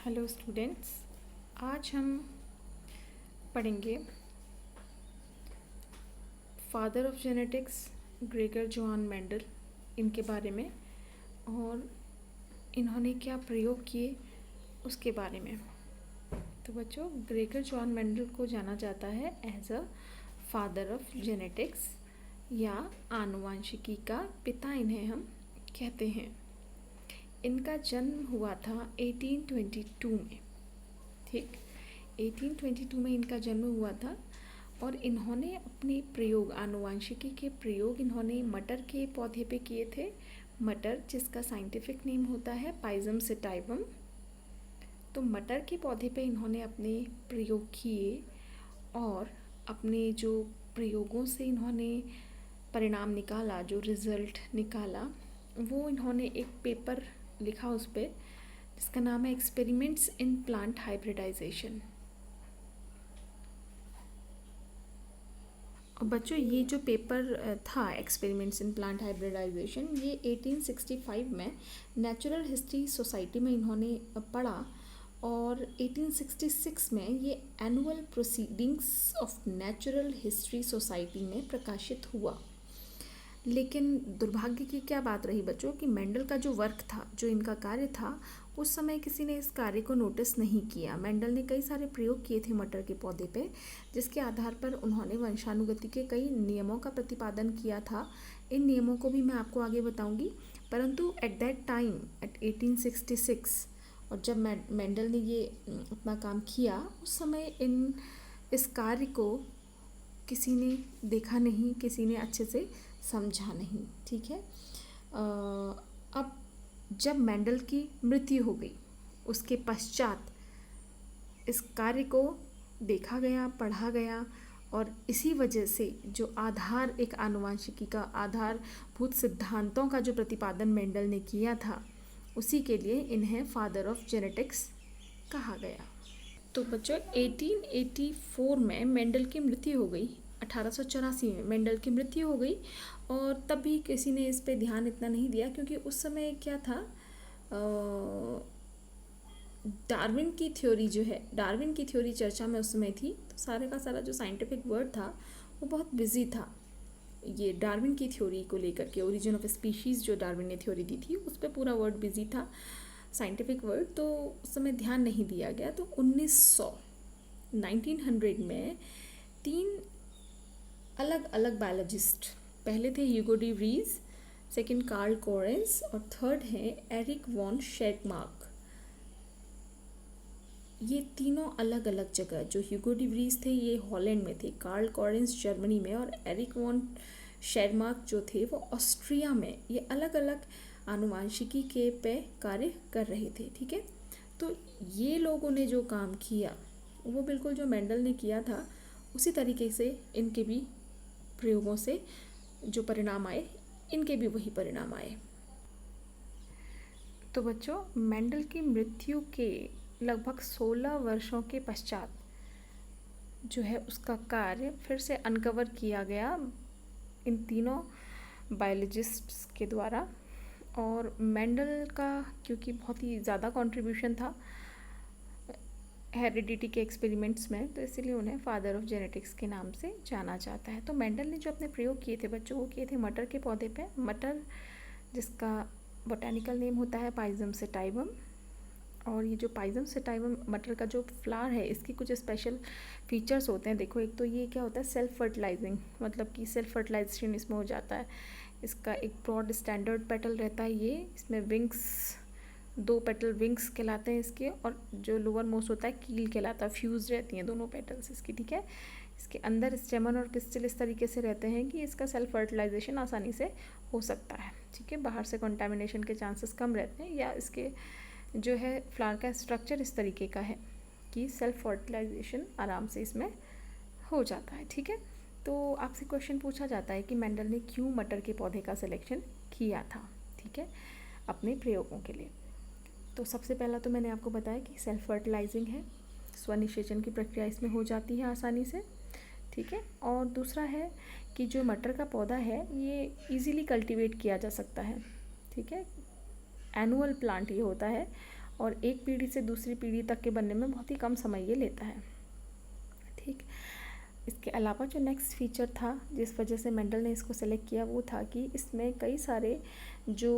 Hello students, आज हम पढ़ेंगे father of genetics Gregor Johan Mendel इनके बारे में और इन्होंने क्या प्रयोग किए उसके बारे में। तो बच्चों, ग्रेगर जोहान मेंडल को जाना जाता है as a father of genetics या आनुवांशिकी का पिता इन्हें हम कहते हैं। इनका जन्म हुआ था 1822 में। ठीक, 1822 में इनका जन्म हुआ था और इन्होंने अपने प्रयोग, आनुवांशिकी के प्रयोग इन्होंने मटर के पौधे पे किए थे। मटर जिसका साइंटिफिक नेम होता है पाइजम सेटाइवम। तो मटर के पौधे पे इन्होंने अपने प्रयोग किए और अपने जो प्रयोगों से इन्होंने परिणाम निकाला, जो रिज़ल्ट निकाला, वो इन्होंने एक पेपर लिखा उस पर, जिसका नाम है एक्सपेरिमेंट्स इन प्लांट हाइब्रिडाइजेशन। और बच्चों, ये जो पेपर था एक्सपेरिमेंट्स इन प्लांट हाइब्रिडाइजेशन, ये 1865 में नेचुरल हिस्ट्री सोसाइटी में इन्होंने पढ़ा और 1866 में ये annual proceedings of natural history society में प्रकाशित हुआ। लेकिन दुर्भाग्य की क्या बात रही बच्चों कि मेंडल का जो वर्क था, जो इनका कार्य था, उस समय किसी ने इस कार्य को नोटिस नहीं किया। मेंडल ने कई सारे प्रयोग किए थे मटर के पौधे पे, जिसके आधार पर उन्होंने वंशानुगति के कई नियमों का प्रतिपादन किया था। इन नियमों को भी मैं आपको आगे बताऊंगी। परंतु एट दैट टाइम, एट 1866, और जब मेंडल ने ये अपना काम किया, उस समय इस कार्य को किसी ने देखा नहीं, किसी ने अच्छे से समझा नहीं। ठीक है। अब जब मेंडल की मृत्यु हो गई, उसके पश्चात इस कार्य को देखा गया, पढ़ा गया और इसी वजह से जो आधार, एक आनुवांशिकी का आधारभूत सिद्धांतों का जो प्रतिपादन मेंडल ने किया था, उसी के लिए इन्हें फादर ऑफ जेनेटिक्स कहा गया। तो बच्चों, 1884 में मेंडल की मृत्यु हो गई। 1884 में मेंडल की मृत्यु हो गई और तब भी किसी ने इस पे ध्यान इतना नहीं दिया, क्योंकि उस समय क्या था, डार्विन की थ्योरी जो है, डार्विन की थ्योरी चर्चा में उस समय थी। तो सारे का सारा जो साइंटिफिक वर्ड था वो बहुत बिजी था। ये डार्विन की थ्योरी को लेकर के, ओरिजिन ऑफ स्पीशीज़ जो डार्विन ने थ्योरी दी थी, उस पर पूरा वर्ड बिजी था, साइंटिफिक वर्ड। तो उस समय ध्यान नहीं दिया गया। तो 1900 में 3 अलग अलग बायोलॉजिस्ट, पहले थे Hugo de Vries, second Carl Correns और थर्ड है एरिक वॉन शेटमार्क। ये तीनों अलग अलग जगह, जो ह्यूगो डी व्रीज थे ये हॉलैंड में थे, कार्ल कोरेंस जर्मनी में और एरिक वॉन शेटमार्क जो थे वो ऑस्ट्रिया में, ये अलग अलग आनुवांशिकी के पे कार्य कर रहे थे। ठीक है। तो ये लोगों ने जो काम किया वो बिल्कुल जो मेंडल ने किया था उसी तरीके से इनके भी प्रयोगों से जो परिणाम आए, इनके भी वही परिणाम आए। तो बच्चों, मेंडल की मृत्यु के लगभग 16 वर्षों के पश्चात जो है उसका कार्य फिर से अनकवर किया गया इन तीनों बायोलॉजिस्ट्स के द्वारा। और मेंडल का क्योंकि बहुत ही ज़्यादा कंट्रीब्यूशन था हेरिडिटी के एक्सपेरिमेंट्स में, तो इसीलिए उन्हें फादर ऑफ जेनेटिक्स के नाम से जाना जाता है। तो मेंडल ने जो अपने प्रयोग किए थे बच्चों, वो किए थे मटर के पौधे पे। मटर जिसका बोटेनिकल नेम होता है पाइजम सेटाइवम। और ये जो पाइजम सेटाइवम मटर का जो फ्लावर है, इसकी कुछ स्पेशल फीचर्स होते हैं। देखो, एक तो ये क्या होता है, सेल्फ फर्टिलाइजिंग, मतलब कि सेल्फ फर्टिलाइजेशन इसमें हो जाता है। इसका एक ब्रॉड स्टैंडर्ड पेटल रहता है। ये इसमें विंग्स, 2 पेटल विंग्स कहलाते हैं इसके, और जो लोअर मोस्ट होता है कील कहलाता है। फ्यूज रहती हैं दोनों पेटल्स इसकी। ठीक है। इसके अंदर स्टेमन और पिस्टिल इस तरीके से रहते हैं कि इसका सेल्फ फर्टिलाइजेशन आसानी से हो सकता है। ठीक है। बाहर से कंटामिनेशन के चांसेस कम रहते हैं, या इसके जो है फ्लावर का स्ट्रक्चर इस तरीके का है कि सेल्फ फर्टिलाइजेशन आराम से इसमें हो जाता है। ठीक है। तो आपसे क्वेश्चन पूछा जाता है कि मेंडल ने क्यों मटर के पौधे का सिलेक्शन किया था, ठीक है, अपने प्रयोगों के लिए। तो सबसे पहला तो मैंने आपको बताया कि सेल्फ फर्टिलाइजिंग है, स्वनिषेचन की प्रक्रिया इसमें हो जाती है आसानी से। ठीक है। और दूसरा है कि जो मटर का पौधा है ये इजीली कल्टीवेट किया जा सकता है। ठीक है। एनुअल प्लांट ये होता है और एक पीढ़ी से दूसरी पीढ़ी तक के बनने में बहुत ही कम समय ये लेता है। ठीक, इसके अलावा जो नेक्स्ट फीचर था जिस वजह से मेंडल ने इसको सेलेक्ट किया वो था कि इसमें कई सारे जो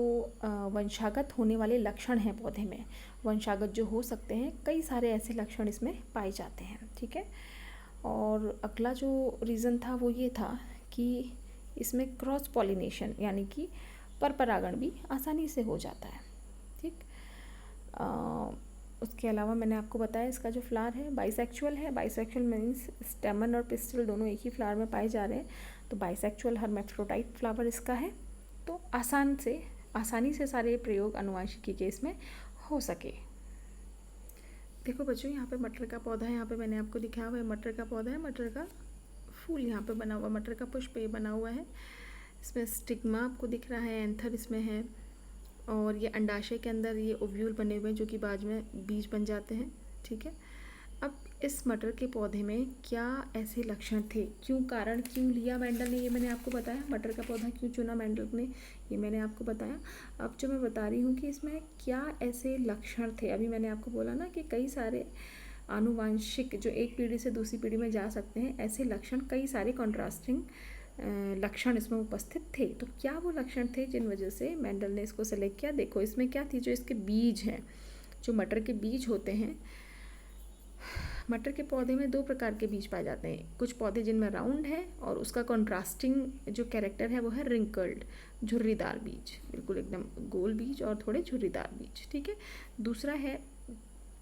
वंशागत होने वाले लक्षण हैं पौधे में, वंशागत जो हो सकते हैं, कई सारे ऐसे लक्षण इसमें पाए जाते हैं। ठीक है, और अगला जो रीज़न था वो ये था कि इसमें क्रॉस पॉलिनेशन यानी कि परपरागण भी आसानी से हो जाता है। ठीक, उसके अलावा मैंने आपको बताया इसका जो फ्लावर है बाइसेक्सुअल है। बाइसेक्सुअल मीन्स स्टेमन और पिस्टल दोनों एक ही फ्लावर में पाए जा रहे हैं, तो बाइसेक्सुअल हर्मैफ्रोडाइट फ्लावर इसका है। तो आसानी से सारे प्रयोग आनुवंशिकी के इसमें हो सके। देखो बच्चों, यहाँ पे मटर का पौधा है, यहाँ पे मैंने आपको दिखाया हुआ है मटर का पौधा है, मटर का फूल यहाँ पे बना हुआ, मटर का पुष्प ये बना हुआ है। इसमें स्टिग्मा आपको दिख रहा है, एंथर इसमें है, और ये अंडाशय के अंदर ये ओव्यूल बने हुए हैं जो कि बाद में बीज बन जाते हैं। ठीक है, अब इस मटर के पौधे में क्या ऐसे लक्षण थे, कारण क्यों लिया मेंडल ने, ये मैंने आपको बताया। मटर का पौधा क्यों चुना मेंडल ने, ये मैंने आपको बताया। अब जो मैं बता रही हूँ कि इसमें क्या ऐसे लक्षण थे, अभी मैंने आपको बोला ना कि कई सारे आनुवांशिक जो एक पीढ़ी से दूसरी पीढ़ी में जा सकते हैं, ऐसे लक्षण कई सारे कॉन्ट्रास्टिंग लक्षण इसमें उपस्थित थे। तो क्या वो लक्षण थे जिन वजह से मेंडल ने इसको सेलेक्ट किया। देखो इसमें क्या थी, जो इसके बीज हैं, जो मटर के बीज होते हैं, मटर के पौधे में दो प्रकार के बीज पाए जाते हैं। कुछ पौधे जिनमें राउंड है और उसका कॉन्ट्रास्टिंग जो कैरेक्टर है वो है रिंकल्ड, झुर्रीदार बीज, बिल्कुल एकदम गोल बीज और थोड़े झुर्रीदार बीज। ठीक है, दूसरा है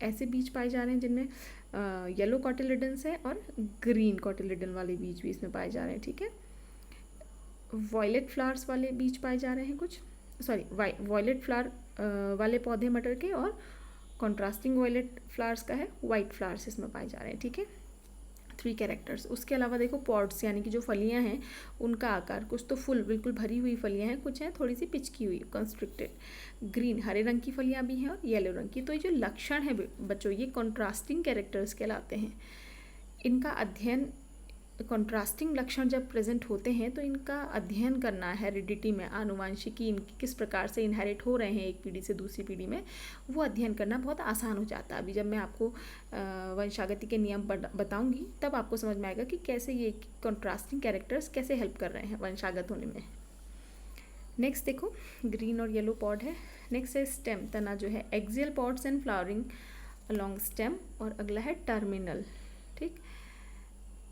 ऐसे बीज पाए जा रहे हैं जिनमें येलो कॉटिलिडन्स है और ग्रीन कॉटिलिडन वाले बीज भी इसमें पाए जा रहे हैं। ठीक है, वॉयलेट फ्लावर्स वाले बीज पाए जा रहे हैं कुछ, वॉयलेट फ्लावर वाले पौधे मटर के, और कॉन्ट्रास्टिंग वॉयलेट फ्लावर्स का है वाइट फ्लावर्स इसमें पाए जा रहे हैं। ठीक है, 3 कैरेक्टर्स। उसके अलावा देखो पॉड्स यानी कि जो फलियां हैं उनका आकार, कुछ तो फुल बिल्कुल भरी हुई फलियां हैं, कुछ हैं थोड़ी सी पिचकी हुई कंस्ट्रिक्टेड। ग्रीन हरे रंग की फलियां भी हैं और येलो रंग की। तो ये जो लक्षण है बच्चों, ये कॉन्ट्रास्टिंग कैरेक्टर्स कहलाते हैं। इनका अध्ययन, कॉन्ट्रास्टिंग लक्षण जब प्रेजेंट होते हैं तो इनका अध्ययन करना, हेरिडिटी में आनुवांशिकी इनकी किस प्रकार से इनहेरिट हो रहे हैं एक पीढ़ी से दूसरी पीढ़ी में, वो अध्ययन करना बहुत आसान हो जाता है। अभी जब मैं आपको वंशागति के नियम बताऊंगी तब आपको समझ में आएगा कि कैसे ये कॉन्ट्रास्टिंग कैरेक्टर्स कैसे हेल्प कर रहे हैं वंशागत होने में। नेक्स्ट देखो, ग्रीन और येलो पॉड है। नेक्स्ट है स्टेम, तना जो है, axial pods and flowering along stem, और अगला है टर्मिनल। ठीक,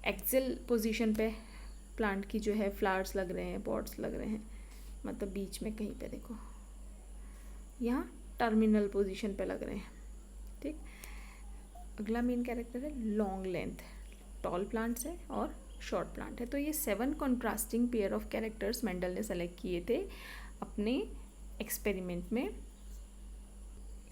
एक्सियल पोजीशन पे प्लांट की जो है फ्लावर्स लग रहे हैं, पॉड्स लग रहे हैं, मतलब बीच में कहीं पे देखो, यहाँ टर्मिनल पोजीशन पे लग रहे हैं। ठीक, अगला मेन कैरेक्टर है लॉन्ग लेंथ, टॉल प्लांट्स है और शॉर्ट प्लांट है। तो ये 7 contrasting pair of characters Mendel ने सेलेक्ट किए थे अपने एक्सपेरिमेंट में।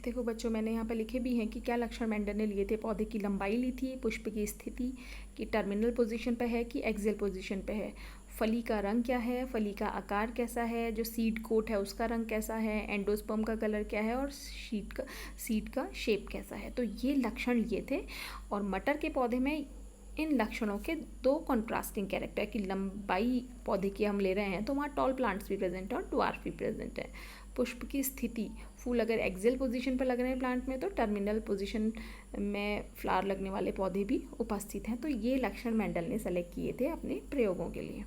देखो बच्चों, मैंने यहाँ पे लिखे भी हैं कि क्या लक्षण मेंडल ने लिए थे। पौधे की लंबाई ली थी, पुष्प की स्थिति कि टर्मिनल पोजीशन पे है कि एक्सियल पोजीशन पे है, फली का रंग क्या है, फली का आकार कैसा है, जो सीड कोट है उसका रंग कैसा है, एंडोस्पर्म का कलर क्या है, और सीड का शेप कैसा है। तो ये लक्षण लिए थे। और मटर के पौधे में इन लक्षणों के 2 कॉन्ट्रास्टिंग कैरेक्टर की लंबाई पौधे की हम ले रहे हैं तो वहाँ टॉल प्लांट्स भी प्रेजेंट है और ड्वार्फ भी प्रेजेंट है। पुष्प की स्थिति, फूल अगर एक्सियल पोजीशन पर लग रहे हैं प्लांट में तो टर्मिनल पोजीशन में फ्लावर लगने वाले पौधे भी उपस्थित हैं। तो ये लक्षण मेंडल ने सेलेक्ट किए थे अपने प्रयोगों के लिए।